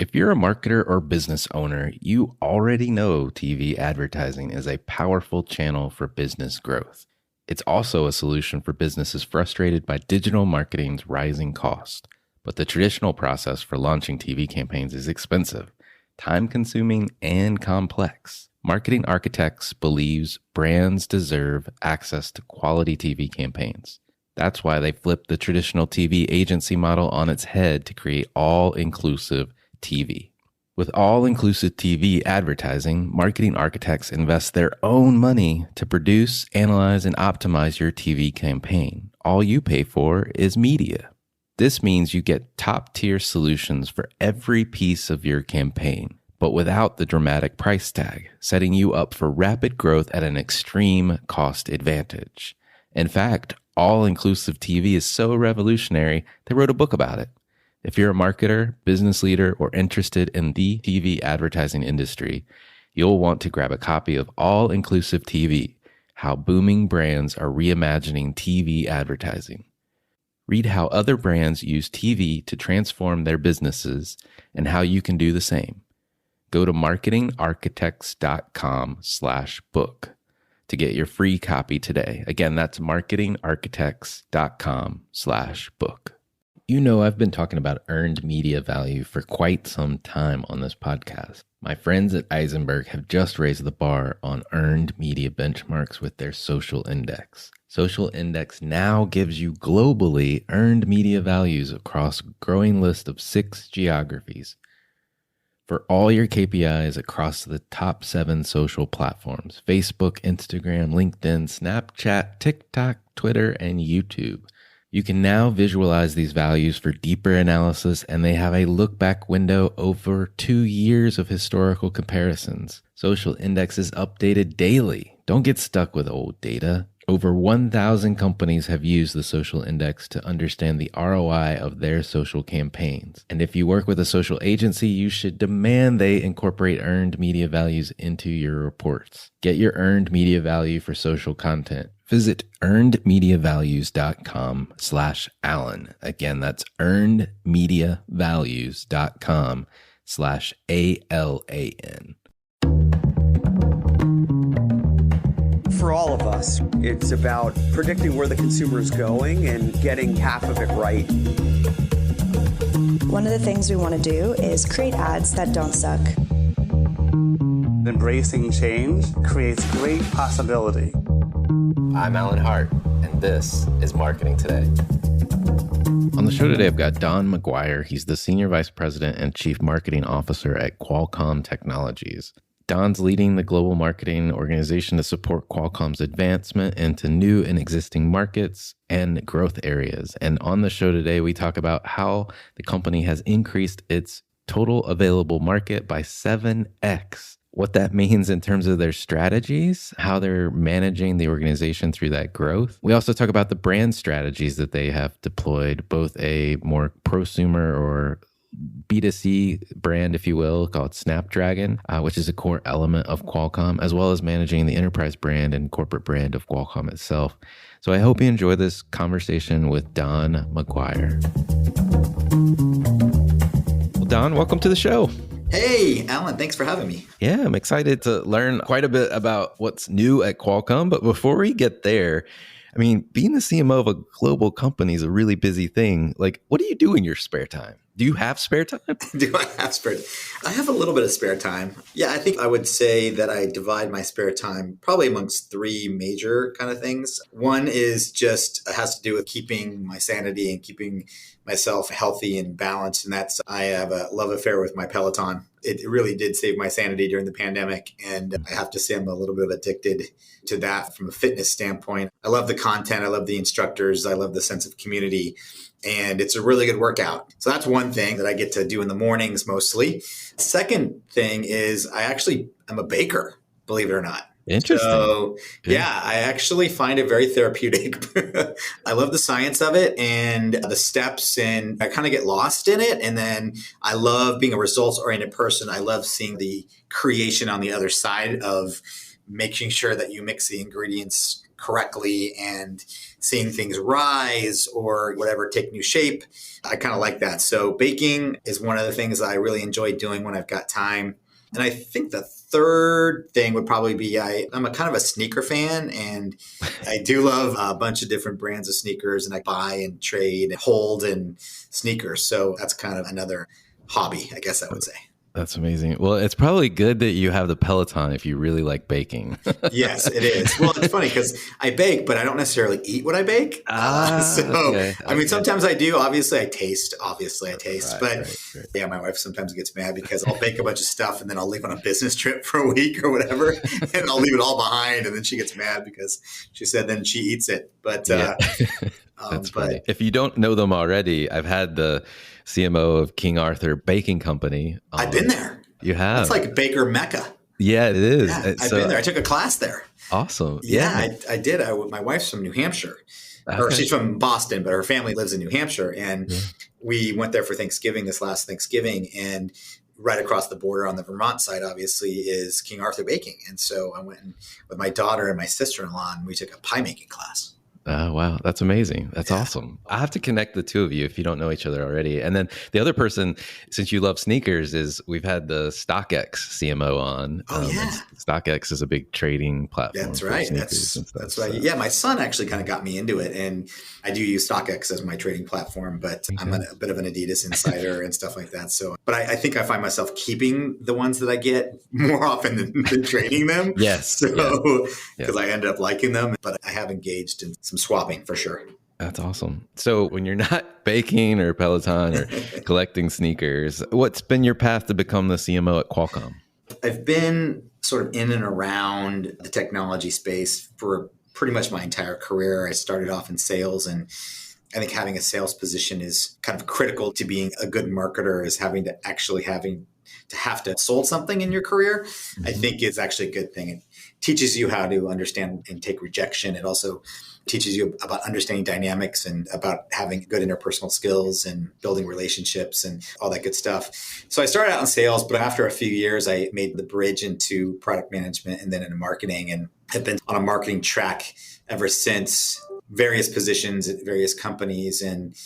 If you're a marketer or business owner, you already know TV advertising is a powerful channel for business growth. It's also a solution for businesses frustrated by digital marketing's rising cost. But the traditional process for launching TV campaigns is expensive, time-consuming, and complex. Marketing Architects believes brands deserve access to quality TV campaigns. That's why they flipped the traditional TV agency model on its head to create all-inclusive TV. With all-inclusive TV advertising, Marketing Architects invest their own money to produce, analyze, and optimize your TV campaign. All you pay for is media. This means you get top-tier solutions for every piece of your campaign, but without the dramatic price tag, setting you up for rapid growth at an extreme cost advantage. In fact, all-inclusive TV is so revolutionary, they wrote a book about it. If you're a marketer, business leader, or interested in the TV advertising industry, you'll want to grab a copy of All-Inclusive TV, How Booming Brands Are Reimagining TV Advertising. Read how other brands use TV to transform their businesses and how you can do the same. Go to marketingarchitects.com/book to get your free copy today. Again, that's marketingarchitects.com/book. You know, I've been talking about earned media value for quite some time on this podcast. My friends at Eisenberg have just raised the bar on earned media benchmarks with their social index. Social index now gives you globally earned media values across a growing list of 6 geographies for all your KPIs across the top 7 social platforms: Facebook, Instagram, LinkedIn, Snapchat, TikTok, Twitter, and YouTube. You can now visualize these values for deeper analysis, and they have a look-back window over 2 years of historical comparisons. Social Index is updated daily. Don't get stuck with old data. Over 1,000 companies have used the Social Index to understand the ROI of their social campaigns. And if you work with a social agency, you should demand they incorporate earned media values into your reports. Get your earned media value for social content. Visit earnedmediavalues.com/Alan. Again, that's earnedmediavalues.com/ALAN. For all of us, it's about predicting where the consumer is going and getting half of it right. One of the things we want to do is create ads that don't suck. Embracing change creates great possibility. I'm Alan Hart, and this is Marketing Today. On the show today, I've got Don McGuire. He's the Senior Vice President and Chief Marketing Officer at Qualcomm Technologies. Don's leading the global marketing organization to support Qualcomm's advancement into new and existing markets and growth areas. And on the show today, we talk about how the company has increased its total available market by 7x. What that means in terms of their strategies, how they're managing the organization through that growth. We also talk about the brand strategies that they have deployed, both a more prosumer or B2C brand, if you will, called Snapdragon, which is a core element of Qualcomm, as well as managing the enterprise brand and corporate brand of Qualcomm itself. So I hope you enjoy this conversation with Don McGuire. Well, Don, welcome to the show. Hey, Alan, thanks for having me. Yeah, I'm excited to learn quite a bit about what's new at Qualcomm. But before we get there, I mean, being the CMO of a global company is a really busy thing. Like, what do you do in your spare time? Do you have spare time? Do I have spare time? I have a little bit of spare time. Yeah, I think I would say that I divide my spare time probably amongst 3 major kind of things. One is just has to do with keeping my sanity and keeping myself healthy and balanced. And that's, I have a love affair with my Peloton. It really did save my sanity during the pandemic. And I have to say I'm a little bit addicted to that from a fitness standpoint. I love the content. I love the instructors. I love the sense of community. And it's a really good workout. So that's one thing that I get to do in the mornings mostly. Second thing is I actually am a baker, believe it or not. Interesting. So yeah, I actually find it very therapeutic. I love the science of it and the steps, and I kind of get lost in it. And then I love being a results-oriented person. I love seeing the creation on the other side of making sure that you mix the ingredients correctly and seeing things rise or whatever take new shape. I kind of like that. So baking is one of the things I really enjoy doing when I've got time. And I think the third thing would probably be I'm a kind of a sneaker fan, and I do love a bunch of different brands of sneakers, and I buy and trade and hold in sneakers. So that's kind of another hobby, I guess I would say. That's amazing. Well, it's probably good that you have the Peloton if you really like baking. Yes, it is. Well, it's funny because I bake, but I don't necessarily eat what I bake. Okay. I mean, sometimes I do. Obviously, I taste. Right, But right. yeah, my wife sometimes gets mad because I'll bake a bunch of stuff and then I'll leave on a business trip for a week or whatever, and I'll leave it all behind, and then she gets mad because she said then she eats it. But That's funny. If you don't know them already, I've had the CMO of King Arthur Baking Company. I've been there. You have? It's like Baker Mecca. Yeah, it is. Yeah, I've been there. I took a class there. Awesome. Yeah. I did. My wife's from New Hampshire. Or she's from Boston, but her family lives in New Hampshire. And we went there for Thanksgiving this last Thanksgiving. And right across the border on the Vermont side, obviously, is King Arthur Baking. And so I went with my daughter and my sister-in-law, and we took a pie making class. Oh, wow. That's amazing. That's awesome. I have to connect the two of you if you don't know each other already. And then the other person, since you love sneakers, is we've had the StockX CMO on. StockX is a big trading platform. That's right. That's right. Yeah, my son actually kind of got me into it. And I do use StockX as my trading platform, but I'm a bit of an Adidas insider and stuff like that. So, but I think I find myself keeping the ones that I get more often than trading them. Yes. So, because I ended up liking them, but I have engaged in some swapping for sure. That's awesome. So when you're not baking or Peloton or collecting sneakers, what's been your path to become the CMO at Qualcomm? I've been sort of in and around the technology space for pretty much my entire career. I started off in sales, and I think having a sales position is kind of critical to being a good marketer, is having to have to sold something in your career. I think is actually a good thing. It teaches you how to understand and take rejection. It also teaches you about understanding dynamics and about having good interpersonal skills and building relationships and all that good stuff. So I started out in sales, but after a few years, I made the bridge into product management and then into marketing, and have been on a marketing track ever since. Various positions at various companies, and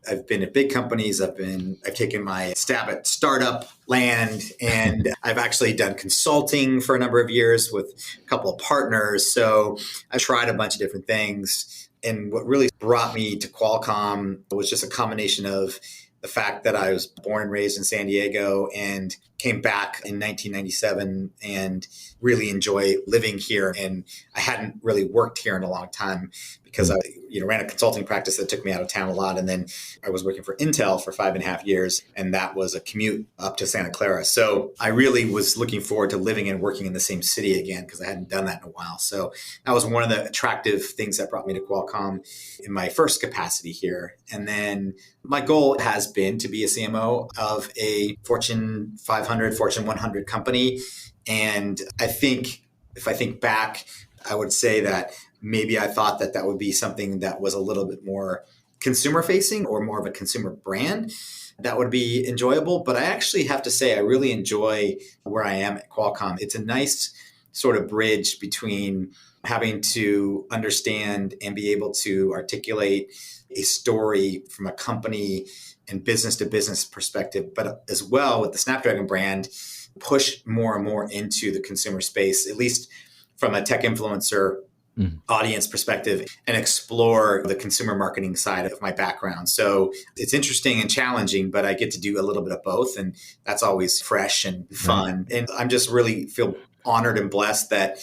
I've been at big companies. I've taken my stab at startup land, and I've actually done consulting for a number of years with a couple of partners. So I tried a bunch of different things. And what really brought me to Qualcomm was just a combination of the fact that I was born and raised in San Diego and came back in 1997 and really enjoy living here. And I hadn't really worked here in a long time because I ran a consulting practice that took me out of town a lot. And then I was working for Intel for 5.5 years, and that was a commute up to Santa Clara. So I really was looking forward to living and working in the same city again because I hadn't done that in a while. So that was one of the attractive things that brought me to Qualcomm in my first capacity here. And then my goal has been to be a CMO of a Fortune 500, Fortune 100 company. And I think if I think back, I would say that maybe I thought that would be something that was a little bit more consumer facing or more of a consumer brand that would be enjoyable. But I actually have to say I really enjoy where I am at Qualcomm. It's a nice sort of bridge between having to understand and be able to articulate a story from a company and business to business perspective, but as well with the Snapdragon brand, push more and more into the consumer space, at least from a tech influencer audience perspective, and explore the consumer marketing side of my background. So it's interesting and challenging, but I get to do a little bit of both. And that's always fresh and fun. And I'm just really feel honored and blessed that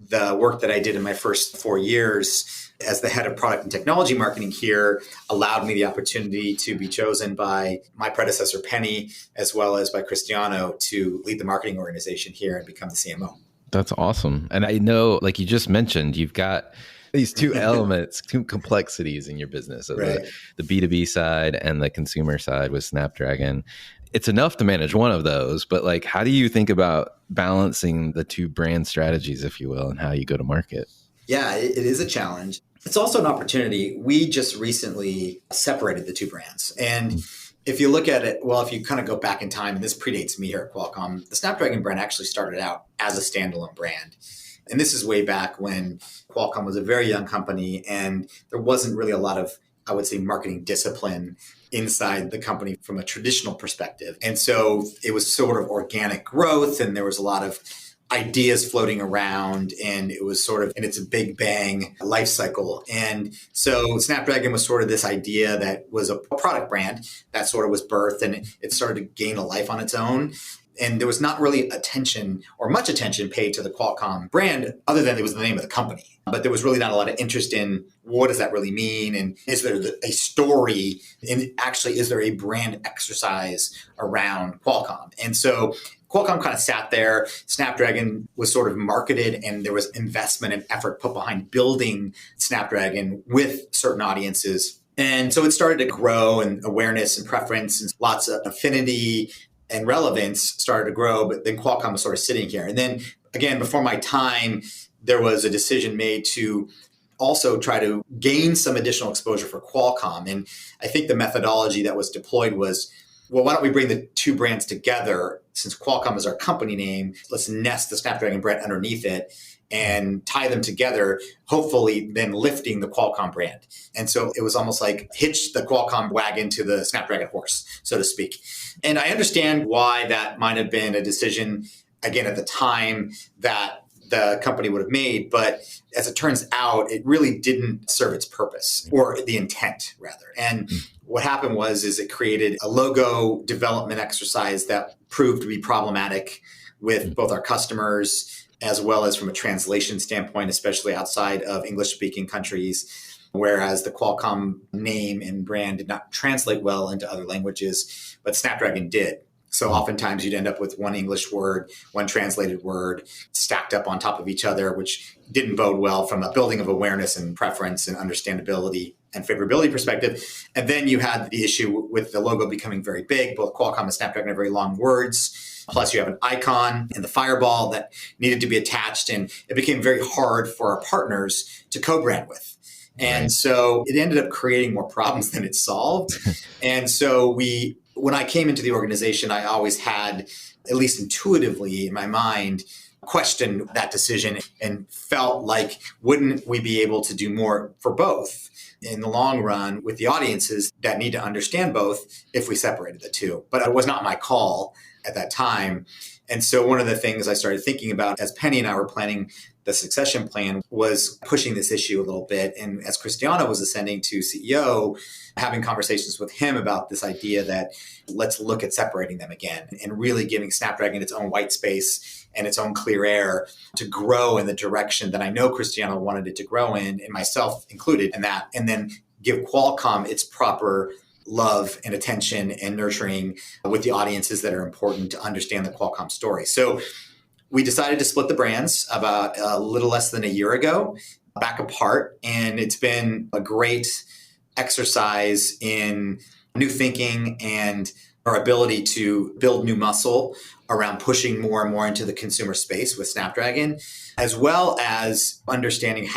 the work that I did in my first 4 years as the head of product and technology marketing here allowed me the opportunity to be chosen by my predecessor, Penny, as well as by Cristiano, to lead the marketing organization here and become the CMO. That's awesome. And I know, like you just mentioned, you've got these two elements, two complexities in your business, so right. the B2B side and the consumer side with Snapdragon. It's enough to manage one of those, but like, how do you think about balancing the two brand strategies, if you will, and how you go to market? Yeah, it is a challenge. It's also an opportunity. We just recently separated the two brands. And if you look at it, well, if you kind of go back in time, and this predates me here at Qualcomm, the Snapdragon brand actually started out as a standalone brand. And this is way back when Qualcomm was a very young company and there wasn't really a lot of, I would say, marketing discipline inside the company from a traditional perspective. And so it was sort of organic growth and there was a lot of ideas floating around and it was sort of in its big bang life cycle. And so Snapdragon was sort of this idea that was a product brand that sort of was birthed and it started to gain a life on its own. And there was not really attention or much attention paid to the Qualcomm brand other than it was the name of the company. But there was really not a lot of interest in what does that really mean? And is there a story? And actually, is there a brand exercise around Qualcomm? And so Qualcomm kind of sat there. Snapdragon was sort of marketed and there was investment and effort put behind building Snapdragon with certain audiences. And so it started to grow and awareness and preference and lots of affinity and relevance started to grow, but then Qualcomm was sort of sitting here. And then again, before my time, there was a decision made to also try to gain some additional exposure for Qualcomm. And I think the methodology that was deployed was, well, why don't we bring the two brands together? Since Qualcomm is our company name, let's nest the Snapdragon brand underneath it and tie them together, hopefully then lifting the Qualcomm brand. And so it was almost like hitch the Qualcomm wagon to the Snapdragon horse, so to speak. And I understand why that might have been a decision, again, at the time that the company would have made. But as it turns out, it really didn't serve its purpose or the intent, rather. And what happened is it created a logo development exercise that proved to be problematic with both our customers as well as from a translation standpoint, especially outside of English-speaking countries, whereas the Qualcomm name and brand did not translate well into other languages, but Snapdragon did. So oftentimes you'd end up with one English word, one translated word stacked up on top of each other, which didn't bode well from a building of awareness and preference and understandability and favorability perspective. And then you had the issue with the logo becoming very big. Both Qualcomm and Snapdragon have very long words. Plus you have an icon and the fireball that needed to be attached. And it became very hard for our partners to co-brand with. And so it ended up creating more problems than it solved. And so when I came into the organization, I always had, at least intuitively in my mind, questioned that decision and felt like, wouldn't we be able to do more for both in the long run with the audiences that need to understand both if we separated the two? But it was not my call at that time. And so one of the things I started thinking about as Penny and I were planning the succession plan was pushing this issue a little bit. And as Cristiano was ascending to CEO, having conversations with him about this idea that let's look at separating them again and really giving Snapdragon its own white space and its own clear air to grow in the direction that I know Cristiano wanted it to grow in, and myself included in that, and then give Qualcomm its proper love and attention and nurturing with the audiences that are important to understand the Qualcomm story. So we decided to split the brands about a little less than a year ago, back apart. And it's been a great exercise in new thinking and our ability to build new muscle around pushing more and more into the consumer space with Snapdragon, as well as understanding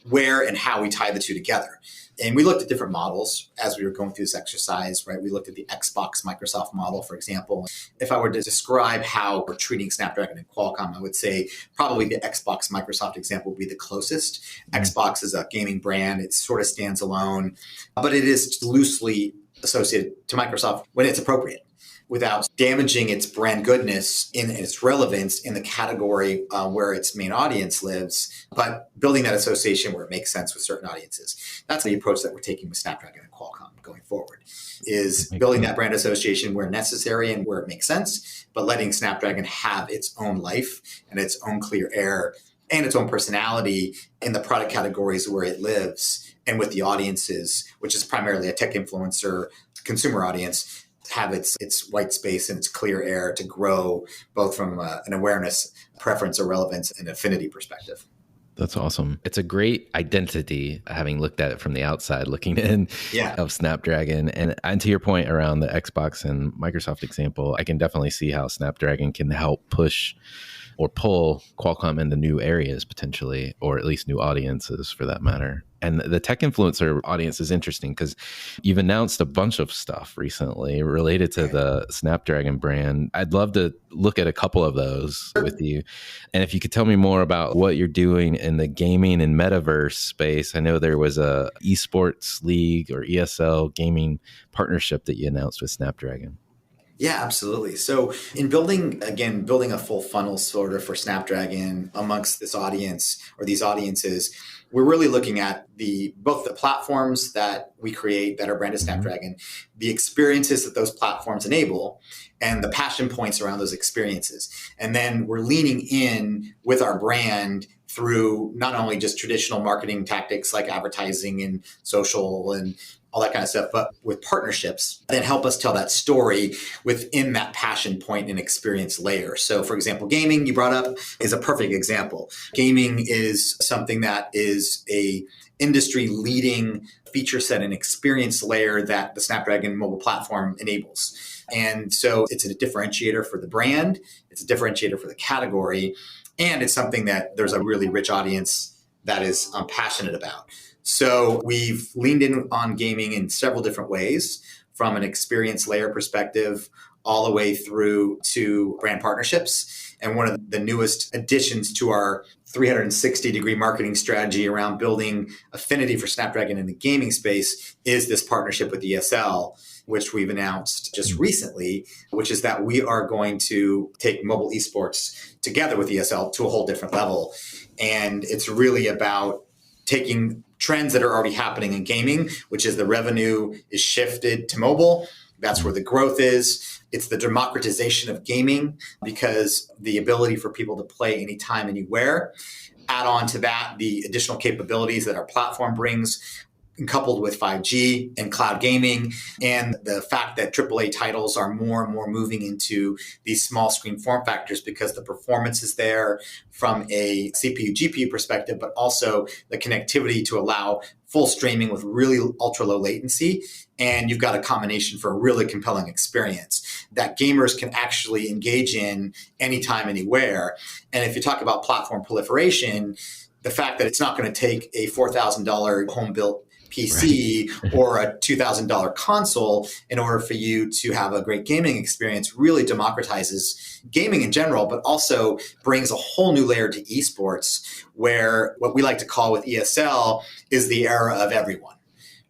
where and how we tie the two together. And we looked at different models as we were going through this exercise, right? We looked at the Xbox Microsoft model, for example. If I were to describe how we're treating Snapdragon and Qualcomm, I would say probably the Xbox Microsoft example would be the closest. Xbox is a gaming brand. It sort of stands alone, but it is loosely associated to Microsoft when it's appropriate, without damaging its brand goodness in its relevance in the category where its main audience lives, but building that association where it makes sense with certain audiences. That's the approach that we're taking with Snapdragon and Qualcomm going forward, is building that brand association where necessary and where it makes sense, but letting Snapdragon have its own life and its own clear air and its own personality in the product categories where it lives and with the audiences, which is primarily a tech influencer consumer audience, have its white space and its clear air to grow both from an awareness, preference, or relevance and affinity perspective. That's awesome. It's a great identity, having looked at it from the outside, looking in of Snapdragon. And to your point around the Xbox and Microsoft example, I can definitely see how Snapdragon can help push or pull Qualcomm into new areas potentially, or at least new audiences for that matter. And the tech influencer audience is interesting because you've announced a bunch of stuff recently related to the Snapdragon brand. I'd love to look at a couple of those with you. And if you could tell me more about what you're doing in the gaming and metaverse space. I know there was a esports league or ESL gaming partnership that you announced with Snapdragon. Yeah, absolutely. So in building a full funnel sort of for Snapdragon amongst this audience or these audiences, we're really looking at both the platforms that we create that are branded Snapdragon, the experiences that those platforms enable, and the passion points around those experiences. And then we're leaning in with our brand through not only just traditional marketing tactics like advertising and social and all that kind of stuff, but with partnerships that help us tell that story within that passion point and experience layer. So for example, gaming you brought up is a perfect example. Gaming is something that is a industry leading feature set and experience layer that the Snapdragon mobile platform enables. And so it's a differentiator for the brand, it's a differentiator for the category, and it's something that there's a really rich audience that is passionate about. So we've leaned in on gaming in several different ways, from an experience layer perspective all the way through to brand partnerships. And one of the newest additions to our 360-degree marketing strategy around building affinity for Snapdragon in the gaming space is this partnership with ESL, which we've announced just recently, which is that we are going to take mobile esports together with ESL to a whole different level. And it's really about taking trends that are already happening in gaming, which is the revenue is shifted to mobile. That's where the growth is. It's the democratization of gaming because the ability for people to play anytime, anywhere. Add on to that the additional capabilities that our platform brings, coupled with 5G and cloud gaming, and the fact that AAA titles are more and more moving into these small screen form factors because the performance is there from a CPU, GPU perspective, but also the connectivity to allow full streaming with really ultra low latency. And you've got a combination for a really compelling experience that gamers can actually engage in anytime, anywhere. And if you talk about platform proliferation, the fact that it's not going to take a $4,000 home-built PC or a $2,000 console in order for you to have a great gaming experience really democratizes gaming in general, but also brings a whole new layer to esports, where what we like to call with ESL is the era of everyone.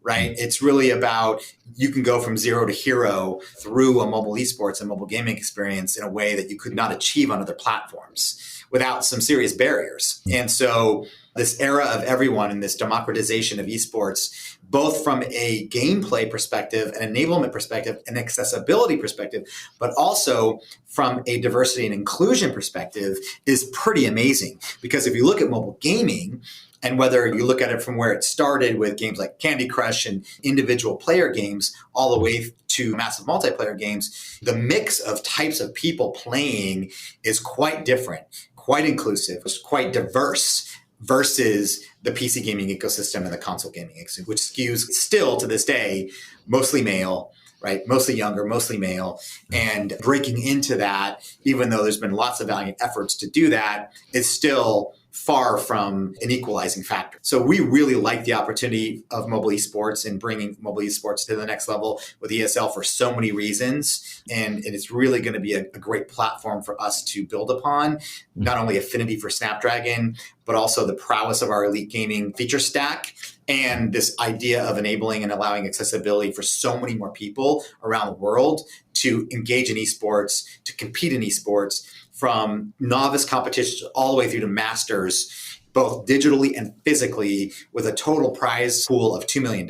Right? It's really about you can go from zero to hero through a mobile esports and mobile gaming experience in a way that you could not achieve on other platforms without some serious barriers. And so this era of everyone and this democratization of esports, both from a gameplay perspective, an enablement perspective, an accessibility perspective, but also from a diversity and inclusion perspective, is pretty amazing. Because if you look at mobile gaming, and whether you look at it from where it started with games like Candy Crush and individual player games, all the way to massive multiplayer games, the mix of types of people playing is quite different, quite inclusive, quite diverse versus the PC gaming ecosystem and the console gaming ecosystem, which skews still to this day, mostly male, right? Mostly younger, mostly male. And breaking into that, even though there's been lots of valiant efforts to do that, is still far from an equalizing factor. So we really like the opportunity of mobile esports and bringing mobile esports to the next level with ESL for so many reasons. And it's really going to be a great platform for us to build upon, not only affinity for Snapdragon, but also the prowess of our elite gaming feature stack and this idea of enabling and allowing accessibility for so many more people around the world to engage in esports, to compete in esports, from novice competitions all the way through to masters, both digitally and physically, with a total prize pool of $2 million.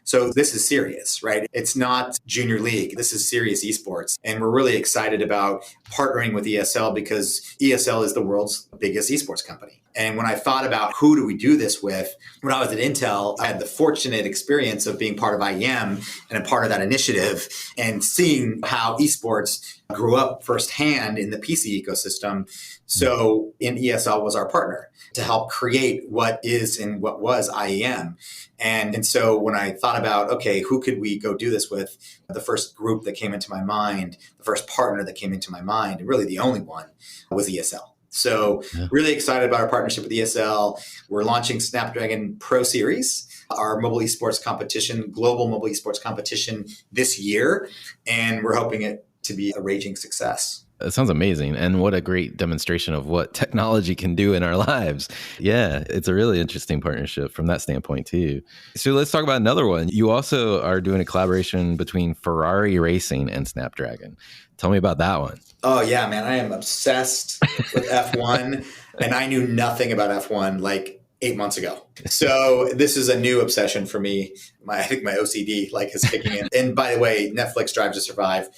So this is serious, right? It's not junior league. This is serious esports. And we're really excited about partnering with ESL because ESL is the world's biggest esports company. And when I thought about who do we do this with, when I was at Intel, I had the fortunate experience of being part of IEM and a part of that initiative and seeing how esports grew up firsthand in the PC ecosystem. So ESL was our partner to help create what is and what was IEM. And so when I thought about, okay, who could we go do this with? The first group that came into my mind, the first partner that came into my mind, and really the only one, was ESL. So Yeah. really excited about our partnership with ESL. We're launching Snapdragon Pro Series, our mobile esports competition, global mobile esports competition this year. And we're hoping it to be a raging success. It sounds amazing. And what a great demonstration of what technology can do in our lives. Yeah, it's a really interesting partnership from that standpoint, too. So let's talk about another one. You also are doing a collaboration between Ferrari Racing and Snapdragon. Tell me about that one. Oh, yeah, man. I am obsessed with F1. And I knew nothing about F1 like 8 months ago. So this is a new obsession for me. I think my OCD is kicking in. And by the way, Netflix Drive to Survive.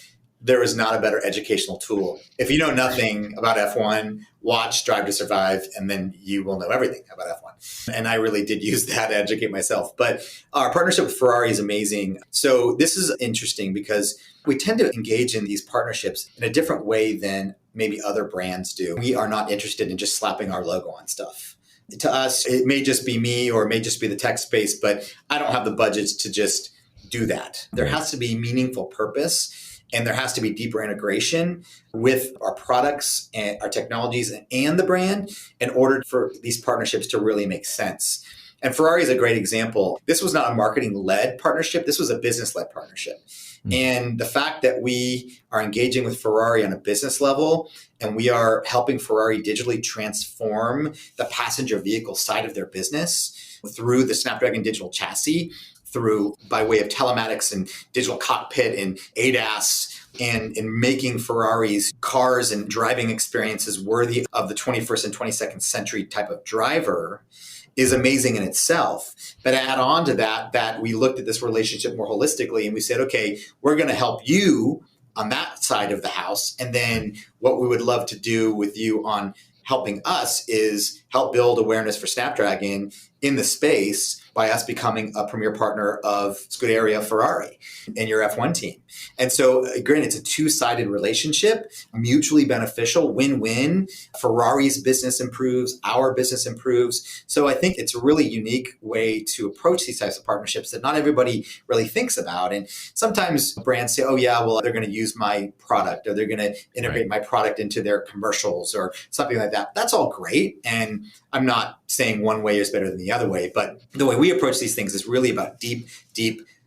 There is not a better educational tool. If you know nothing about F1, watch Drive to Survive, and then you will know everything about F1. And I really did use that to educate myself. But our partnership with Ferrari is amazing. So this is interesting because we tend to engage in these partnerships in a different way than maybe other brands do. We are not interested in just slapping our logo on stuff. To us, it may just be me or it may just be the tech space, but I don't have the budgets to just do that. There has to be meaningful purpose. And there has to be deeper integration with our products and our technologies and the brand in order for these partnerships to really make sense. And Ferrari is a great example. This was not a marketing-led partnership. This was a business-led partnership. And the fact that we are engaging with Ferrari on a business level and we are helping Ferrari digitally transform the passenger vehicle side of their business through the Snapdragon digital chassis, through by way of telematics and digital cockpit and ADAS and in making Ferrari's cars and driving experiences worthy of the 21st and 22nd century type of driver is amazing in itself. But add on to that we looked at this relationship more holistically and we said, okay, we're going to help you on that side of the house. And then what we would love to do with you on helping us is help build awareness for Snapdragon in the space by us becoming a premier partner of Scuderia Ferrari in your F1 team. And so, again, it's a two-sided relationship, mutually beneficial, win-win. Ferrari's business improves, our business improves. So I think it's a really unique way to approach these types of partnerships that not everybody really thinks about. And sometimes brands say, oh, yeah, well, they're going to use my product or they're going to integrate my product into their commercials or something like that. That's all great. And I'm not saying one way is better than the other way, but the way we approach these things is really about deep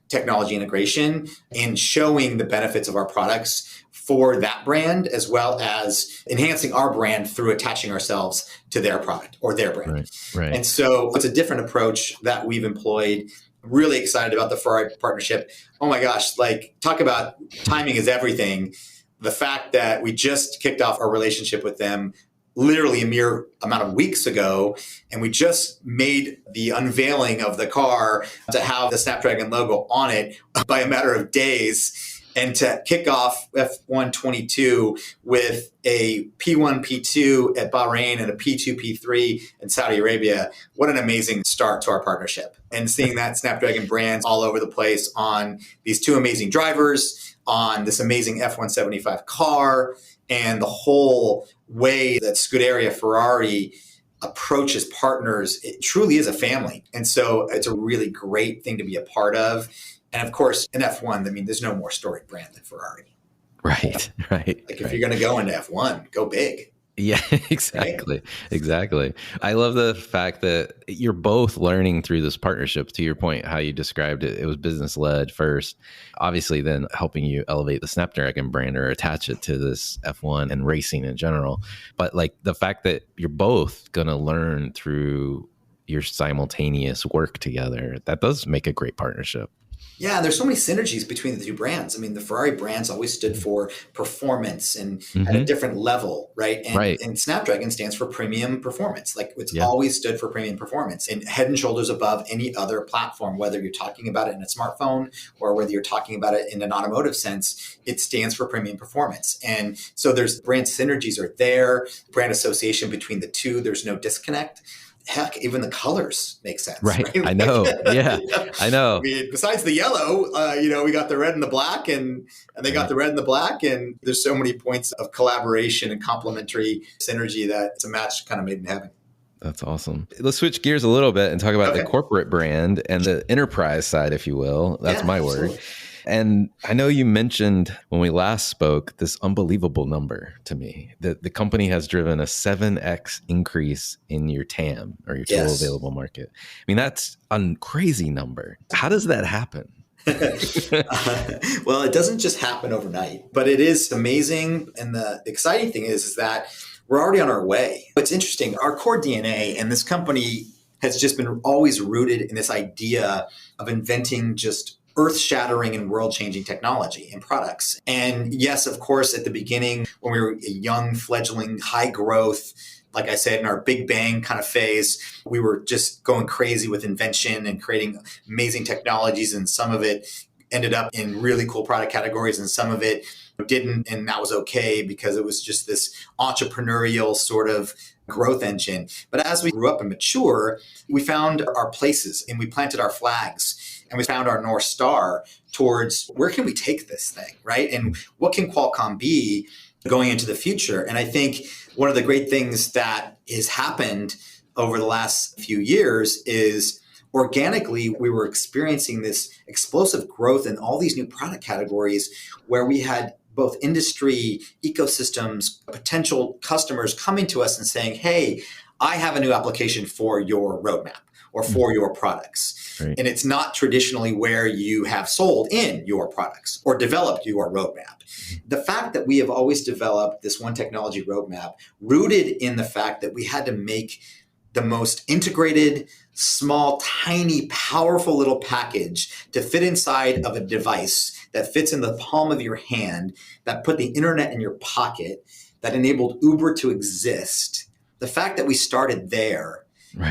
technology integration and showing the benefits of our products for that brand, as well as enhancing our brand through attaching ourselves to their product or their brand. Right. And so it's a different approach that we've employed. Really excited about the Ferrari partnership. Oh my gosh, talk about timing is everything. The fact that we just kicked off our relationship with them literally a mere amount of weeks ago, and we just made the unveiling of the car to have the Snapdragon logo on it by a matter of days, and to kick off F1 22 with a P1, P2 at Bahrain and a P2, P3 in Saudi Arabia. What an amazing start to our partnership. And seeing that Snapdragon brands all over the place on these two amazing drivers, on this amazing F175 car, and the whole way that Scuderia Ferrari approaches partners, it truly is a family. And so it's a really great thing to be a part of. And of course, in F1, there's no more storied brand than Ferrari. Right. If you're going to go into F1, go big. Yeah, exactly. Right? Exactly. I love the fact that you're both learning through this partnership. To your point, how you described it, it was business led first, obviously then helping you elevate the Snapdragon brand or attach it to this F1 and racing in general. But the fact that you're both going to learn through your simultaneous work together, that does make a great partnership. Yeah, there's so many synergies between the two brands. The Ferrari brands always stood for performance and at a different level, right? And Snapdragon stands for premium performance. It's always stood for premium performance and head and shoulders above any other platform, whether you're talking about it in a smartphone or whether you're talking about it in an automotive sense, it stands for premium performance. And so there's brand synergies are there, brand association between the two, there's no disconnect. Heck, even the colors make sense. Right. I know. Yeah, I know. Besides the yellow, we got the red and the black and they got the red and the black. And there's so many points of collaboration and complementary synergy that it's a match kind of made in heaven. That's awesome. Let's switch gears a little bit and talk about the corporate brand and the enterprise side, if you will. That's my word. And I know you mentioned when we last spoke this unbelievable number to me that the company has driven a 7x increase in your TAM, or your total Yes. available market. I mean, that's a crazy number. How does that happen? Well, it doesn't just happen overnight, but it is amazing. And the exciting thing is that we're already on our way. It's interesting. Our core DNA and this company has just been always rooted in this idea of inventing just earth-shattering and world-changing technology and products. And yes, of course, at the beginning, when we were a young, fledgling, high growth, like I said, in our big bang kind of phase, we were just going crazy with invention and creating amazing technologies. And some of it ended up in really cool product categories, and some of it didn't. And that was okay because it was just this entrepreneurial sort of growth engine. But as we grew up and mature, we found our places and we planted our flags and we found our North Star towards where can we take this thing, right? And what can Qualcomm be going into the future? And I think one of the great things that has happened over the last few years is organically, we were experiencing this explosive growth in all these new product categories where we had both industry ecosystems, potential customers coming to us and saying, hey, I have a new application for your roadmap or for your products. Right. And it's not traditionally where you have sold in your products or developed your roadmap. The fact that we have always developed this one technology roadmap rooted in the fact that we had to make the most integrated, small, tiny, powerful little package to fit inside of a device that fits in the palm of your hand, that put the internet in your pocket, that enabled Uber to exist. The fact that we started there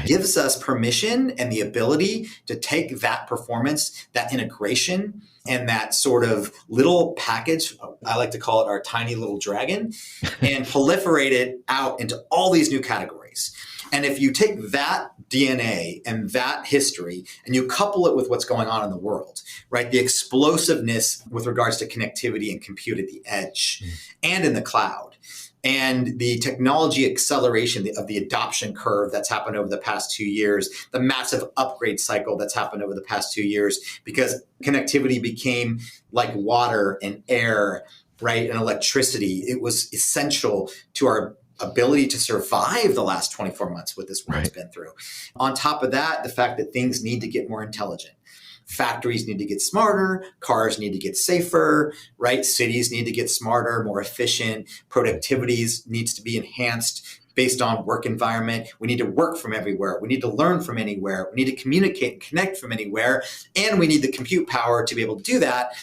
gives us permission and the ability to take that performance, that integration, and that sort of little package, I like to call it our tiny little dragon, and proliferate it out into all these new categories. And if you take that DNA and that history and you couple it with what's going on in the world, right? The explosiveness with regards to connectivity and compute at the edge and in the cloud, and the technology acceleration of the adoption curve that's happened over the past 2 years, the massive upgrade cycle that's happened over the past 2 years, because connectivity became like water and air, right? And electricity. It was essential to our ability to survive the last 24 months with this world's been through. On top of that, the fact that things need to get more intelligent. Factories need to get smarter, cars need to get safer, right? Cities need to get smarter, more efficient, productivity needs to be enhanced based on work environment. We need to work from everywhere. We need to learn from anywhere. We need to communicate and connect from anywhere. And we need the compute power to be able to do that.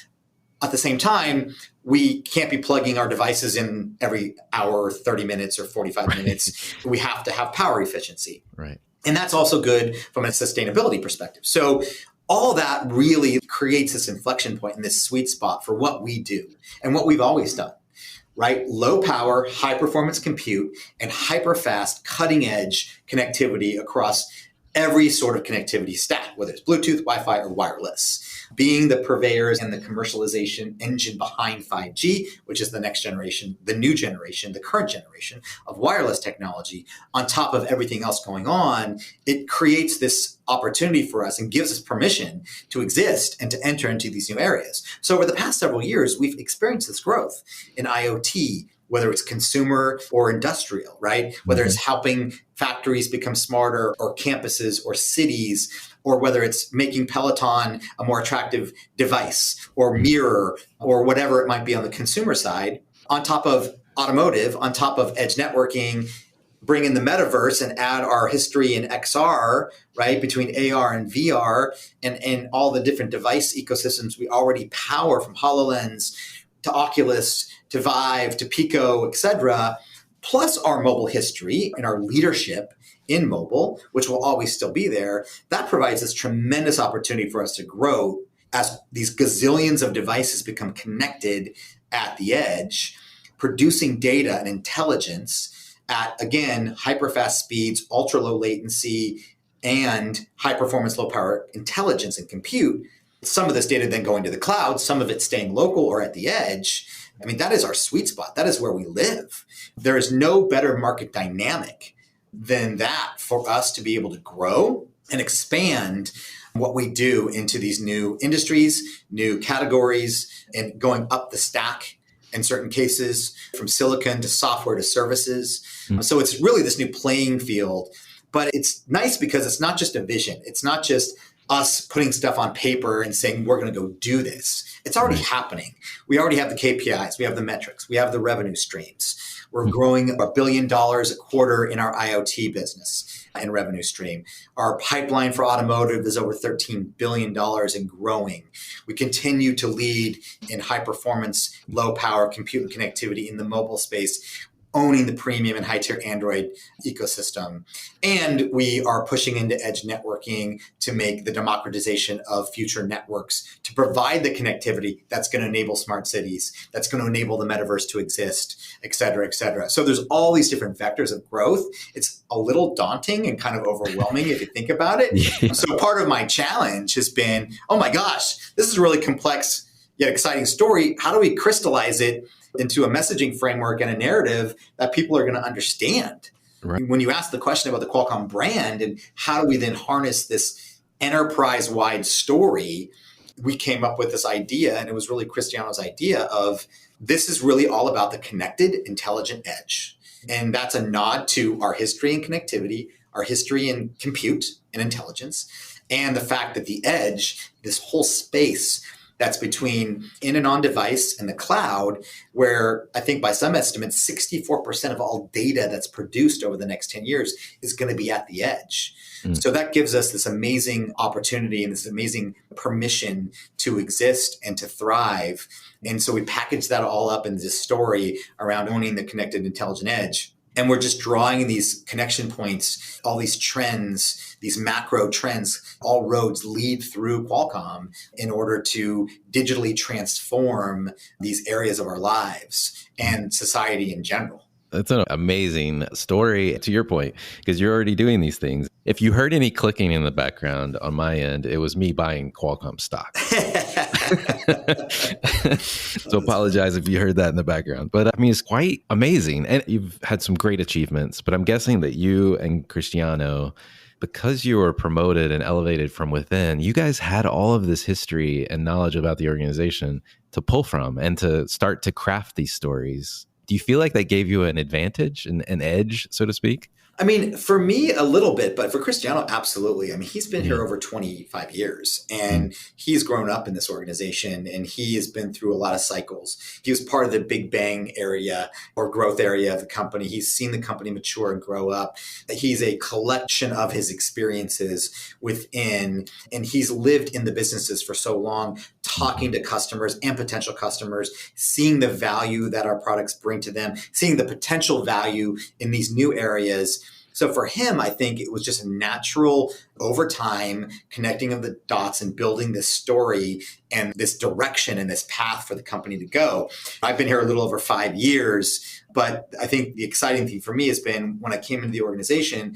At the same time, we can't be plugging our devices in every hour, 30 minutes or 45 minutes. We have to have power efficiency. Right. And that's also good from a sustainability perspective. So all that really creates this inflection point and this sweet spot for what we do and what we've always done, right? Low power, high performance compute, and hyper fast, cutting edge connectivity across every sort of connectivity stack, whether it's Bluetooth, Wi-Fi, or wireless. Being the purveyors and the commercialization engine behind 5G, which is the next generation, the new generation, the current generation of wireless technology, on top of everything else going on, it creates this opportunity for us and gives us permission to exist and to enter into these new areas. So over the past several years, we've experienced this growth in IoT, whether it's consumer or industrial, right? Whether it's helping factories become smarter or campuses or cities, or whether it's making Peloton a more attractive device or mirror or whatever it might be on the consumer side, on top of automotive, on top of edge networking, bring in the metaverse and add our history in XR, right, between AR and VR and all the different device ecosystems we already power, from HoloLens to Oculus to Vive to Pico, et cetera, plus our mobile history and our leadership in mobile, which will always still be there. That provides this tremendous opportunity for us to grow as these gazillions of devices become connected at the edge, producing data and intelligence at, again, hyper-fast speeds, ultra-low latency, and high-performance, low-power intelligence and compute. Some of this data then going to the cloud, some of it staying local or at the edge. I mean, that is our sweet spot. That is where we live. There is no better market dynamic than that for us to be able to grow and expand what we do into these new industries, new categories, and going up the stack in certain cases, from silicon to software to services. So it's really this new playing field. But it's nice because it's not just a vision. It's not just us putting stuff on paper and saying, we're going to go do this. It's already happening. We already have the KPIs. We have the metrics. We have the revenue streams. We're growing $1 billion a quarter in our IoT business and revenue stream. Our pipeline for automotive is over $13 billion and growing. We continue to lead in high performance, low power compute and connectivity in the mobile space, owning the premium and high-tier Android ecosystem. And we are pushing into edge networking to make the democratization of future networks, to provide the connectivity that's going to enable smart cities, that's going to enable the metaverse to exist, et cetera, et cetera. So there's all these different vectors of growth. It's a little daunting and kind of overwhelming if you think about it. Yeah. So part of my challenge has been, oh my gosh, this is a really complex yet exciting story. How do we crystallize it into a messaging framework and a narrative that people are going to understand? Right. When you ask the question about the Qualcomm brand and how do we then harness this enterprise-wide story, we came up with this idea, and it was really Cristiano's idea of this is really all about the connected, intelligent edge. And that's a nod to our history in connectivity, our history in compute and intelligence, and the fact that the edge, this whole space that's between in and on device and the cloud, where I think by some estimates, 64% of all data that's produced over the next 10 years is going to be at the edge. So that gives us this amazing opportunity and this amazing permission to exist and to thrive. And so we package that all up in this story around owning the connected intelligent edge. And we're just drawing these connection points, all these trends, these macro trends, all roads lead through Qualcomm in order to digitally transform these areas of our lives and society in general. That's an amazing story, to your point, because you're already doing these things. If you heard any clicking in the background on my end, it was me buying Qualcomm stock. So apologize if you heard that in the background. But I mean, it's quite amazing. And you've had some great achievements. But I'm guessing that you and Cristiano, because you were promoted and elevated from within, you guys had all of this history and knowledge about the organization to pull from and to start to craft these stories. Do you feel like that gave you an advantage, an edge, so to speak? I mean, for me, a little bit, but for Cristiano, absolutely. I mean, he's been here over 25 years and he's grown up in this organization and he has been through a lot of cycles. He was part of the Big Bang area or growth area of the company. He's seen the company mature and grow up. He's a collection of his experiences within, and he's lived in the businesses for so long, talking to customers and potential customers, seeing the value that our products bring to them, seeing the potential value in these new areas. So for him, I think it was just a natural, over time, connecting of the dots and building this story and this direction and this path for the company to go. I've been here a little over 5 years, but I think the exciting thing for me has been when I came into the organization,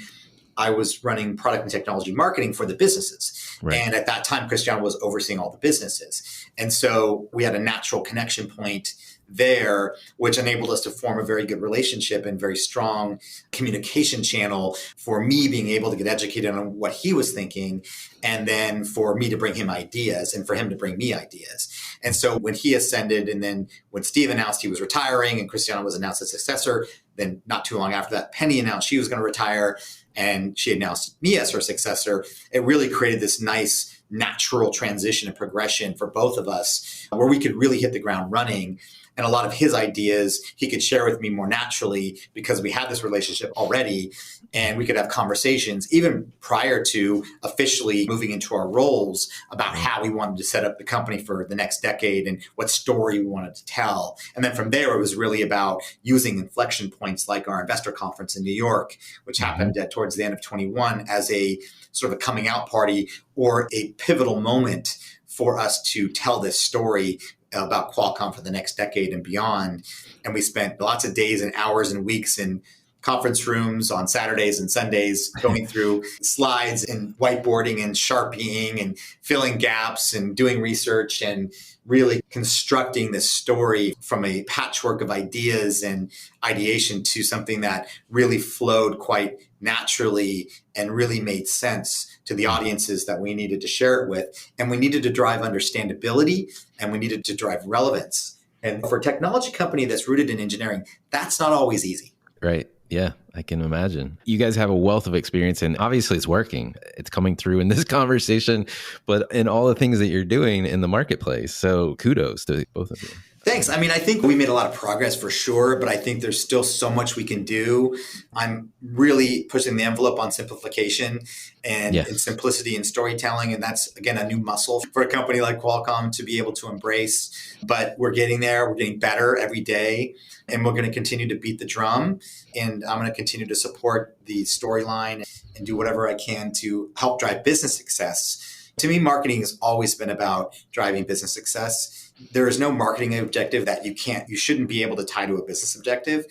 I was running product and technology marketing for the businesses. Right. And at that time, Cristiano was overseeing all the businesses. And so we had a natural connection point there, which enabled us to form a very good relationship and very strong communication channel for me being able to get educated on what he was thinking, and then for me to bring him ideas and for him to bring me ideas. And so when he ascended, and then when Steve announced he was retiring and Cristiano was announced as successor, then not too long after that, Penny announced she was going to retire and she announced me as her successor. It really created this nice natural transition and progression for both of us where we could really hit the ground running. And a lot of his ideas he could share with me more naturally because we had this relationship already and we could have conversations even prior to officially moving into our roles about how we wanted to set up the company for the next decade and what story we wanted to tell. And then from there, it was really about using inflection points like our investor conference in New York, which happened towards the end of 21 as a sort of a coming out party or a pivotal moment for us to tell this story about Qualcomm for the next decade and beyond. And we spent lots of days and hours and weeks in conference rooms on Saturdays and Sundays, going through slides and whiteboarding and sharpieing and filling gaps and doing research and really constructing this story from a patchwork of ideas and ideation to something that really flowed quite naturally and really made sense to the audiences that we needed to share it with. And we needed to drive understandability and we needed to drive relevance. And for a technology company that's rooted in engineering, that's not always easy. Right. Yeah, I can imagine. You guys have a wealth of experience and obviously it's working. It's coming through in this conversation, but in all the things that you're doing in the marketplace. So kudos to both of you. Thanks. I mean, I think we made a lot of progress for sure, but I think there's still so much we can do. I'm really pushing the envelope on simplification and simplicity in storytelling. And that's, again, a new muscle for a company like Qualcomm to be able to embrace. But we're getting there. We're getting better every day. And we're going to continue to beat the drum. And I'm going to continue to support the storyline and do whatever I can to help drive business success. To me, marketing has always been about driving business success. There is no marketing objective that you shouldn't be able to tie to a business objective.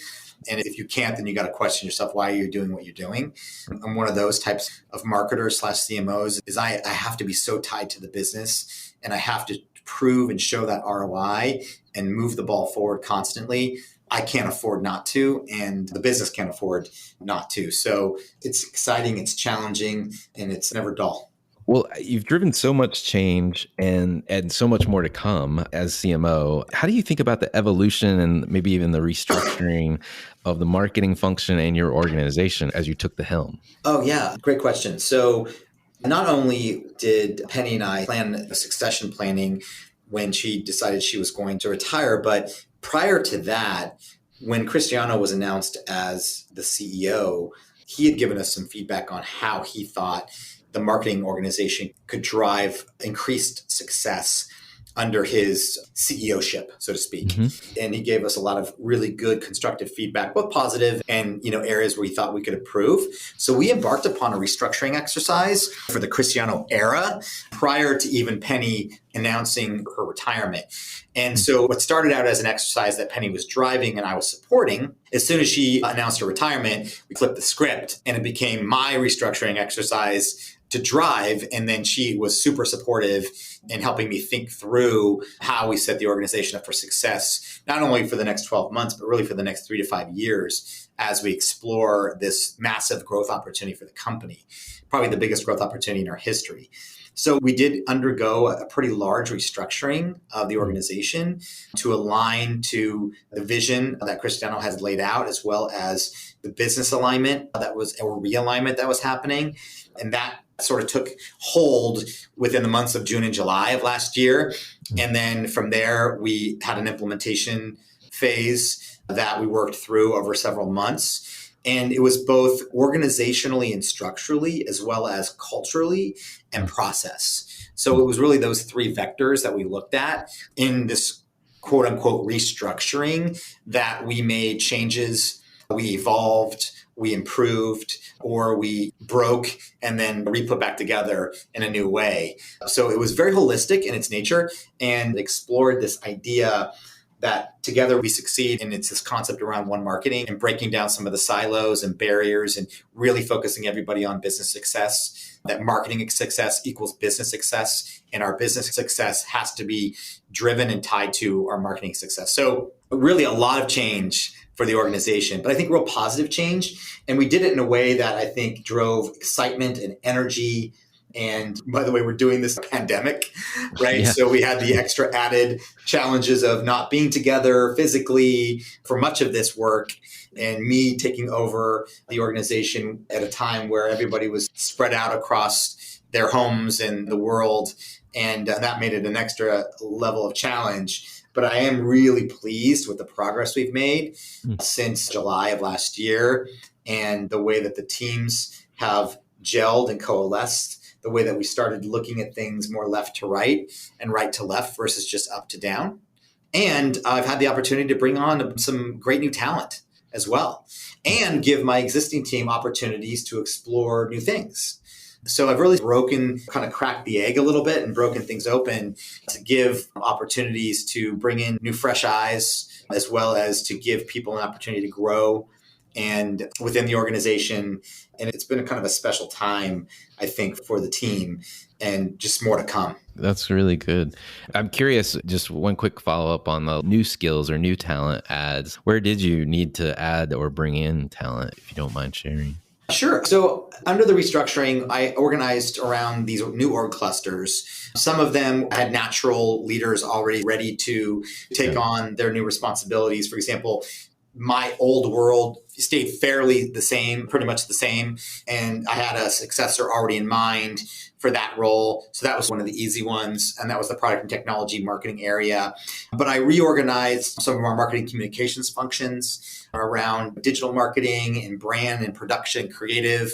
And if you can't, then you got to question yourself, why are you doing what you're doing? I'm one of those types of marketers / CMOs is I have to be so tied to the business and I have to prove and show that ROI and move the ball forward constantly. I can't afford not to, and the business can't afford not to. So it's exciting, it's challenging, and it's never dull. Well, you've driven so much change and so much more to come as CMO. How do you think about the evolution and maybe even the restructuring of the marketing function and your organization as you took the helm? Oh, yeah. Great question. So not only did Penny and I plan a succession planning when she decided she was going to retire, but prior to that, when Cristiano was announced as the CEO, he had given us some feedback on how he thought the marketing organization could drive increased success under his CEO-ship, so to speak. Mm-hmm. And he gave us a lot of really good constructive feedback, both positive and areas where he thought we could improve. So we embarked upon a restructuring exercise for the Cristiano era prior to even Penny announcing her retirement. And so what started out as an exercise that Penny was driving and I was supporting, as soon as she announced her retirement, we flipped the script and it became my restructuring exercise to drive. And then she was super supportive in helping me think through how we set the organization up for success, not only for the next 12 months, but really for the next 3 to 5 years as we explore this massive growth opportunity for the company, probably the biggest growth opportunity in our history. So we did undergo a pretty large restructuring of the organization to align to the vision that Cristiano has laid out, as well as the business alignment or realignment that was happening. And that sort of took hold within the months of June and July of last year. And then from there, we had an implementation phase that we worked through over several months. And it was both organizationally and structurally, as well as culturally and process. So it was really those 3 vectors that we looked at in this quote unquote restructuring that we made changes, we evolved, we improved, or we broke and then re-put back together in a new way. So it was very holistic in its nature and explored this idea that together we succeed. And it's this concept around one marketing and breaking down some of the silos and barriers and really focusing everybody on business success, that marketing success equals business success. And our business success has to be driven and tied to our marketing success. So really a lot of change for the organization, but I think real positive change. And we did it in a way that I think drove excitement and energy. And by the way, we're doing this pandemic, right? Yeah. So we had the extra added challenges of not being together physically for much of this work and me taking over the organization at a time where everybody was spread out across their homes and the world. And that made it an extra level of challenge. But I am really pleased with the progress we've made since July of last year and the way that the teams have gelled and coalesced, the way that we started looking at things more left to right and right to left versus just up to down. And I've had the opportunity to bring on some great new talent as well and give my existing team opportunities to explore new things. So I've really kind of cracked the egg a little bit and broken things open to give opportunities to bring in new fresh eyes, as well as to give people an opportunity to grow and within the organization. And it's been kind of a special time, I think, for the team, and just more to come. That's really good. I'm curious, just one quick follow up on the new skills or new talent ads. Where did you need to add or bring in talent, if you don't mind sharing? Sure. So under the restructuring, I organized around these new org clusters. Some of them had natural leaders already ready to take on their new responsibilities. For example, my old world stayed fairly the same, pretty much the same. And I had a successor already in mind for that role. So that was one of the easy ones. And that was the product and technology marketing area. But I reorganized some of our marketing communications functions around digital marketing and brand and production creative,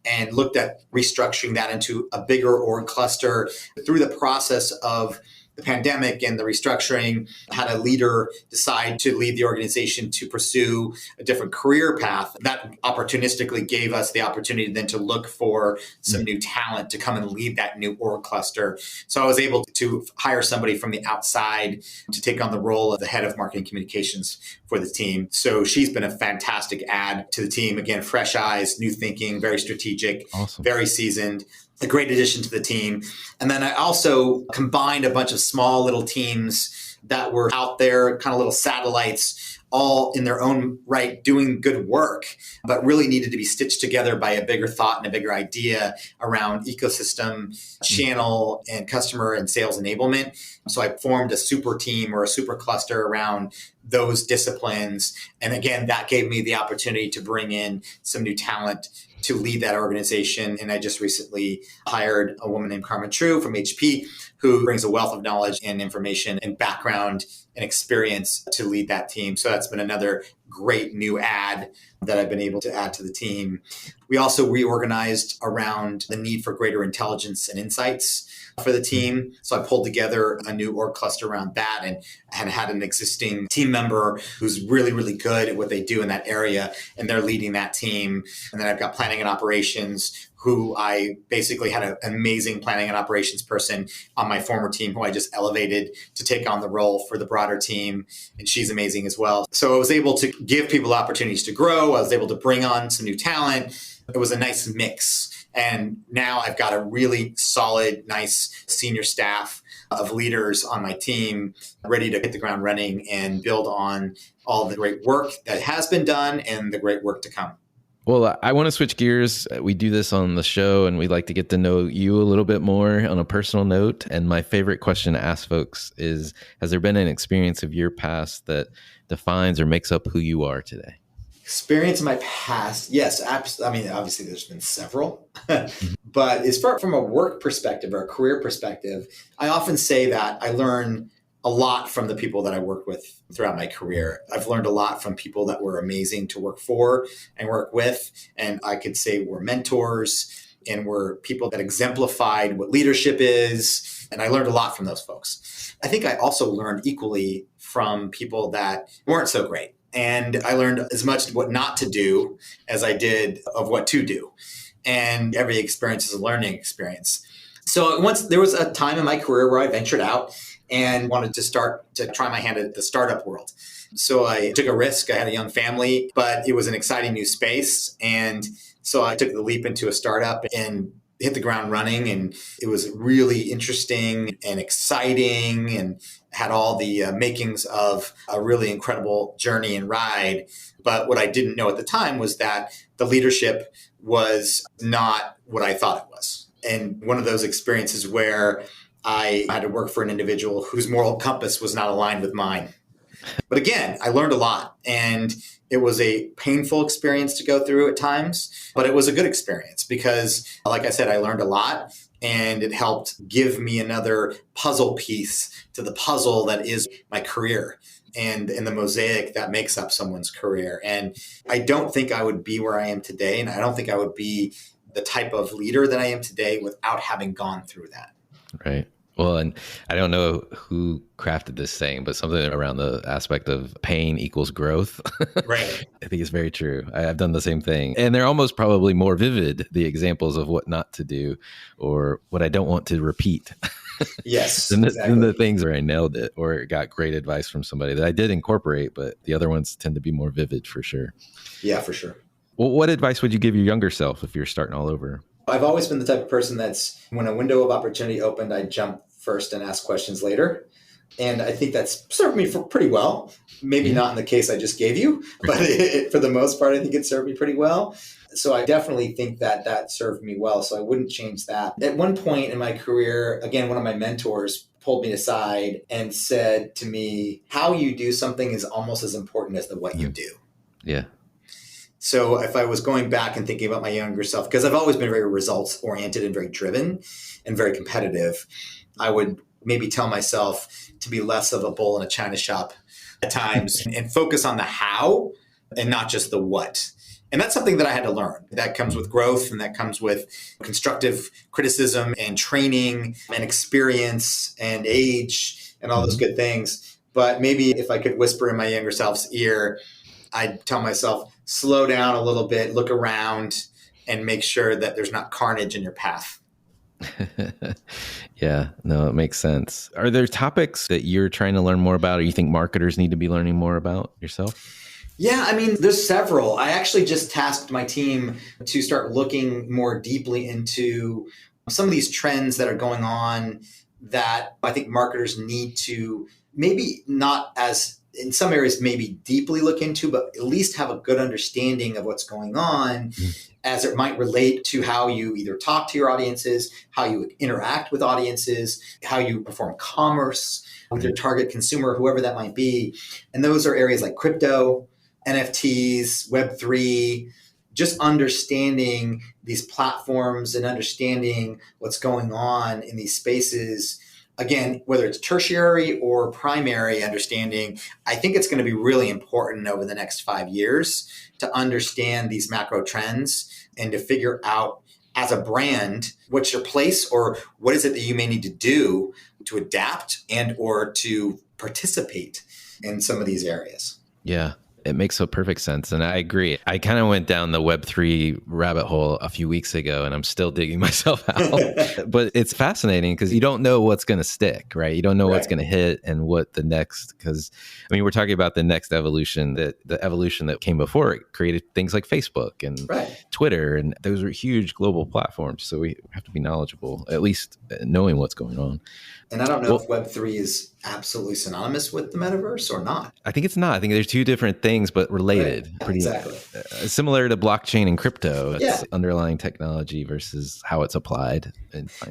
and looked at restructuring that into a bigger org cluster. Through the process of the pandemic and the restructuring, had a leader decide to leave the organization to pursue a different career path. That opportunistically gave us the opportunity then to look for some new talent to come and lead that new org cluster. So I was able to hire somebody from the outside to take on the role of the head of marketing communications for the team. So she's been a fantastic add to the team. Again, fresh eyes, new thinking, very strategic, Awesome. Very seasoned. A great addition to the team. And then I also combined a bunch of small little teams that were out there, kind of little satellites, all in their own right, doing good work, but really needed to be stitched together by a bigger thought and a bigger idea around ecosystem, channel, and customer and sales enablement. So I formed a super team or a super cluster around those disciplines. And again, that gave me the opportunity to bring in some new talent to lead that organization. And I just recently hired a woman named Carmen True from HP, who brings a wealth of knowledge and information and background and experience to lead that team. So that's been another great new add that I've been able to add to the team. We also reorganized around the need for greater intelligence and insights for the team. So I pulled together a new org cluster around that, and had an existing team member who's really, really good at what they do in that area, and they're leading that team. And then I've got planning and operations, who I basically had an amazing planning and operations person on my former team who I just elevated to take on the role for the broader team. And she's amazing as well. So I was able to give people opportunities to grow. I was able to bring on some new talent. It was a nice mix. And now I've got a really solid, nice senior staff of leaders on my team ready to hit the ground running and build on all the great work that has been done and the great work to come. Well, I want to switch gears. We do this on the show, and we like to get to know you a little bit more on a personal note. And my favorite question to ask folks is, has there been an experience of your past that defines or makes up who you are today? Experience in my past? Yes, I mean, obviously there's been several. But as far from a work perspective or a career perspective, I often say that I learn a lot from the people that I worked with throughout my career. I've learned a lot from people that were amazing to work for and work with. And I could say were mentors and were people that exemplified what leadership is. And I learned a lot from those folks. I think I also learned equally from people that weren't so great. And I learned as much what not to do as I did of what to do. And every experience is a learning experience. So once there was a time in my career where I ventured out and wanted to start to try my hand at the startup world. So I took a risk. I had a young family, but it was an exciting new space. And so I took the leap into a startup and hit the ground running. And it was really interesting and exciting and had all the makings of a really incredible journey and ride. But what I didn't know at the time was that the leadership was not what I thought it was. And one of those experiences where I had to work for an individual whose moral compass was not aligned with mine. But again, I learned a lot, and it was a painful experience to go through at times, but it was a good experience because, like I said, I learned a lot, and it helped give me another puzzle piece to the puzzle that is my career and the mosaic that makes up someone's career. And I don't think I would be where I am today, and I don't think I would be the type of leader that I am today without having gone through that. Right. Well, and I don't know who crafted this saying, but something around the aspect of pain equals growth. Right. I think it's very true. I've done the same thing. And they're almost probably more vivid, the examples of what not to do or what I don't want to repeat Yes, than the exactly. things where I nailed it or got great advice from somebody that I did incorporate, but the other ones tend to be more vivid for sure. Yeah, for sure. Well, what advice would you give your younger self if you're starting all over? I've always been the type of person that's when a window of opportunity opened, I jump first and ask questions later. And I think that's served me for pretty well. Maybe Yeah. not in the case I just gave you, but for the most part, I think it served me pretty well. So I definitely think that that served me well. So I wouldn't change that. At one point in my career, again, one of my mentors pulled me aside and said to me, how you do something is almost as important as the what you do. Yeah. So if I was going back and thinking about my younger self, because I've always been very results oriented and very driven and very competitive, I would maybe tell myself to be less of a bull in a china shop at times and focus on the how and not just the what. And that's something that I had to learn. That comes with growth and that comes with constructive criticism and training and experience and age and all those good things. But maybe if I could whisper in my younger self's ear, I'd tell myself, slow down a little bit, look around, and make sure that there's not carnage in your path. Yeah, no, it makes sense. Are there topics that you're trying to learn more about or you think marketers need to be learning more about yourself? Yeah, I mean, there's several. I actually just tasked my team to start looking more deeply into some of these trends that are going on that I think marketers need to maybe not as in some areas maybe deeply look into, but at least have a good understanding of what's going on as it might relate to how you either talk to your audiences, how you interact with audiences, how you perform commerce with your target consumer, whoever that might be. And those are areas like crypto, NFTs, Web3, just understanding these platforms and understanding what's going on in these spaces. Again, whether it's tertiary or primary understanding, I think it's going to be really important over the next 5 years to understand these macro trends and to figure out as a brand, what's your place or what is it that you may need to do to adapt and or to participate in some of these areas. Yeah. It makes so perfect sense. And I agree. I kind of went down the Web3 rabbit hole a few weeks ago and I'm still digging myself out. But it's fascinating because you don't know what's going to stick, right? You don't know what's going to hit and what the next, because I mean, we're talking about the next evolution, that the evolution that came before it created things like Facebook and Twitter. And those are huge global platforms. So we have to be knowledgeable, at least knowing what's going on. And I don't know if Web3 is absolutely synonymous with the metaverse or not. I think it's not. I think there's two different things, but related. Right. Pretty exactly. Similar to blockchain and crypto. It's underlying technology versus how it's applied.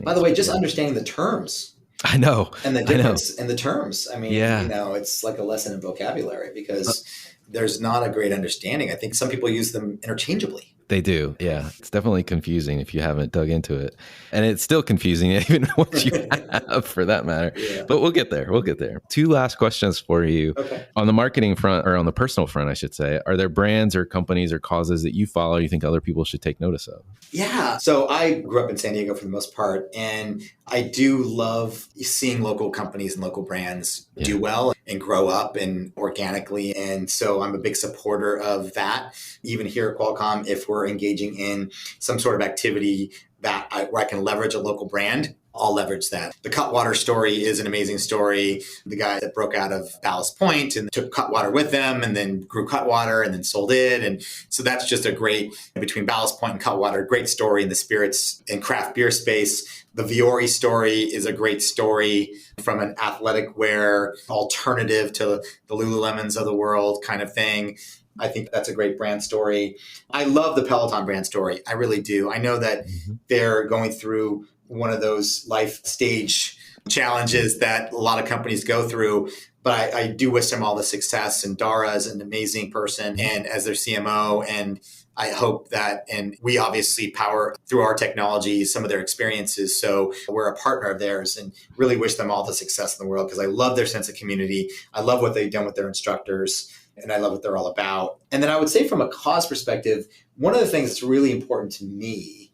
By the way, just understanding the terms. I know. And the difference in the terms. I mean, it's like a lesson in vocabulary because there's not a great understanding. I think some people use them interchangeably. They do. Yeah. It's definitely confusing if you haven't dug into it. And it's still confusing even once you have, for that matter. Yeah. But we'll get there. We'll get there. Two last questions for you. Okay. On the marketing front, or on the personal front, I should say, are there brands or companies or causes that you follow you think other people should take notice of? Yeah. So I grew up in San Diego for the most part, and I do love seeing local companies and local brands do well and grow up and organically. And so I'm a big supporter of that. Even here at Qualcomm, if we're engaging in some sort of activity where I can leverage a local brand, I'll leverage that. The Cutwater story is an amazing story. The guy that broke out of Ballast Point and took Cutwater with them and then grew Cutwater and then sold it. And so that's just a great, between Ballast Point and Cutwater, great story in the spirits and craft beer space. The Viore story is a great story from an athletic wear alternative to the Lululemons of the world kind of thing. I think that's a great brand story. I love the Peloton brand story. I really do. I know that they're going through one of those life stage challenges that a lot of companies go through, but I do wish them all the success. And Dara is an amazing person and as their CMO. And I hope that, and we obviously power through our technology, some of their experiences. So we're a partner of theirs and really wish them all the success in the world because I love their sense of community. I love what they've done with their instructors and I love what they're all about. And then I would say from a cause perspective, one of the things that's really important to me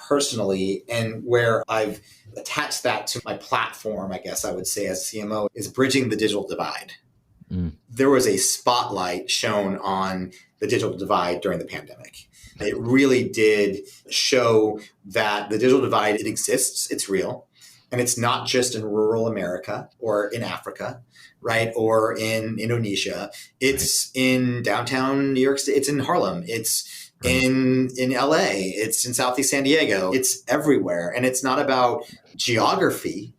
personally, and where I've attached that to my platform, I guess I would say as CMO, is bridging the digital divide. There was a spotlight shown on the digital divide during the pandemic. It really did show that the digital divide, it exists, it's real. And it's not just in rural America or in Africa, right? Or in Indonesia. It's in downtown New York State. It's in Harlem. It's in LA. It's in Southeast San Diego. It's everywhere. And it's not about geography.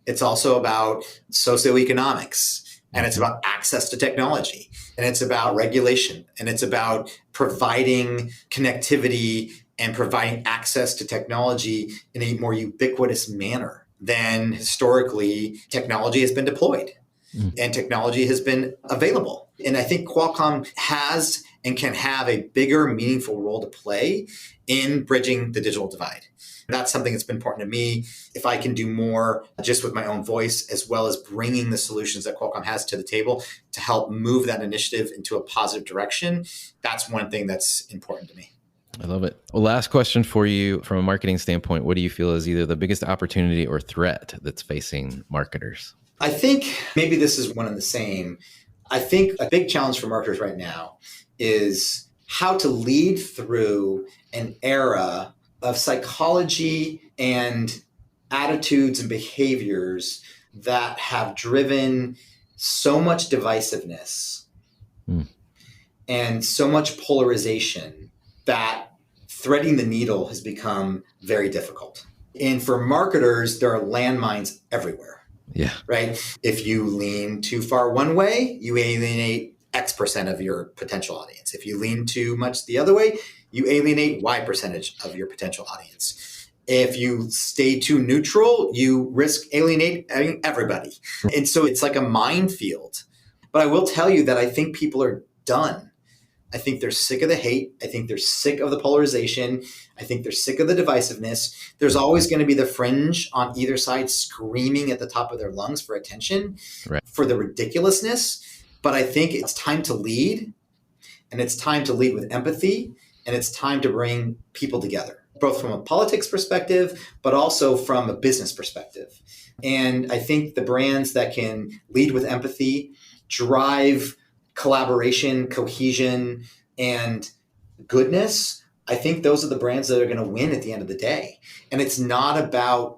It's also about socioeconomics. And it's about access to technology. And it's about regulation. And it's about providing connectivity and providing access to technology in a more ubiquitous manner than historically technology has been deployed and technology has been available. And I think Qualcomm has and can have a bigger, meaningful role to play in bridging the digital divide. That's something that's been important to me. If I can do more just with my own voice, as well as bringing the solutions that Qualcomm has to the table to help move that initiative into a positive direction, that's one thing that's important to me. I love it. Well, last question for you from a marketing standpoint. What do you feel is either the biggest opportunity or threat that's facing marketers? I think maybe this is one and the same. I think a big challenge for marketers right now is how to lead through an era of psychology and attitudes and behaviors that have driven so much divisiveness and so much polarization that threading the needle has become very difficult. And for marketers, there are landmines everywhere. Yeah. Right? If you lean too far one way, you alienate X% of your potential audience. If you lean too much the other way, you alienate Y percentage of your potential audience. If you stay too neutral, you risk alienating everybody. And so it's like a minefield. But I will tell you that I think people are done. I think they're sick of the hate. I think they're sick of the polarization. I think they're sick of the divisiveness. There's always going to be the fringe on either side screaming at the top of their lungs for attention, for the ridiculousness. But I think it's time to lead, and it's time to lead with empathy, and it's time to bring people together, both from a politics perspective, but also from a business perspective. And I think the brands that can lead with empathy, drive collaboration, cohesion, and goodness, I think those are the brands that are going to win at the end of the day. And it's not about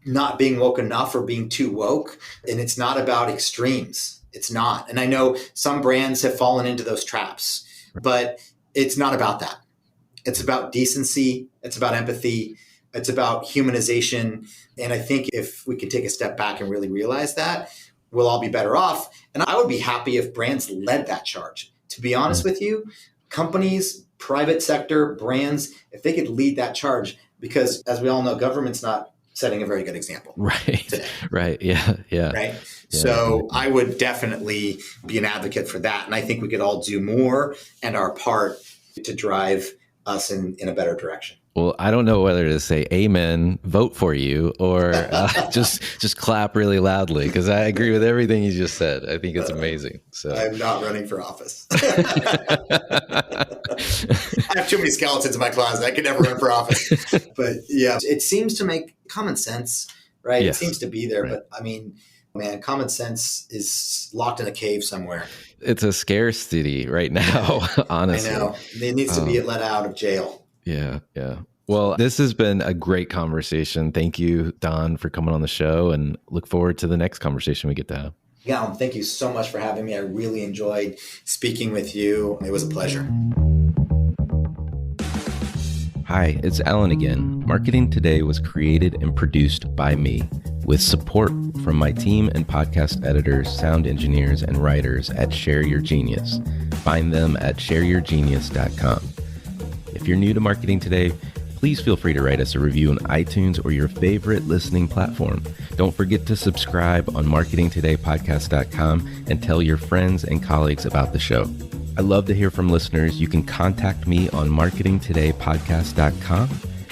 not being woke enough or being too woke, and it's not about extremes. It's not. And I know some brands have fallen into those traps, but it's not about that. It's about decency. It's about empathy. It's about humanization. And I think if we could take a step back and really realize that, we'll all be better off. And I would be happy if brands led that charge. To be honest with you, companies, private sector, brands, if they could lead that charge, because as we all know, government's not setting a very good example. Right. Right. Yeah. Yeah. Right. Yeah. So I would definitely be an advocate for that. And I think we could all do more and our part to drive us in a better direction. Well, I don't know whether to say amen, vote for you, or just clap really loudly, because I agree with everything you just said. I think it's amazing. So I'm not running for office. I have too many skeletons in my closet. I could never run for office. But yeah, it seems to make common sense, right? Yes. It seems to be there. Right. But I mean, man, common sense is locked in a cave somewhere. It's a scarcity right now, honestly. I know. It needs to be let out of jail. Yeah. Yeah. Well, this has been a great conversation. Thank you, Don, for coming on the show, and look forward to the next conversation we get to have. Yeah, thank you so much for having me. I really enjoyed speaking with you. It was a pleasure. Hi, it's Alan again. Marketing Today was created and produced by me, with support from my team and podcast editors, sound engineers, and writers at Share Your Genius. Find them at shareyourgenius.com. If you're new to Marketing Today, please feel free to write us a review on iTunes or your favorite listening platform. Don't forget to subscribe on marketingtodaypodcast.com and tell your friends and colleagues about the show. I love to hear from listeners. You can contact me on marketingtodaypodcast.com.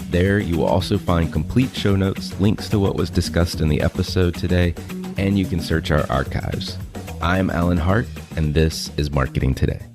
There you will also find complete show notes, links to what was discussed in the episode today, and you can search our archives. I'm Alan Hart, and this is Marketing Today.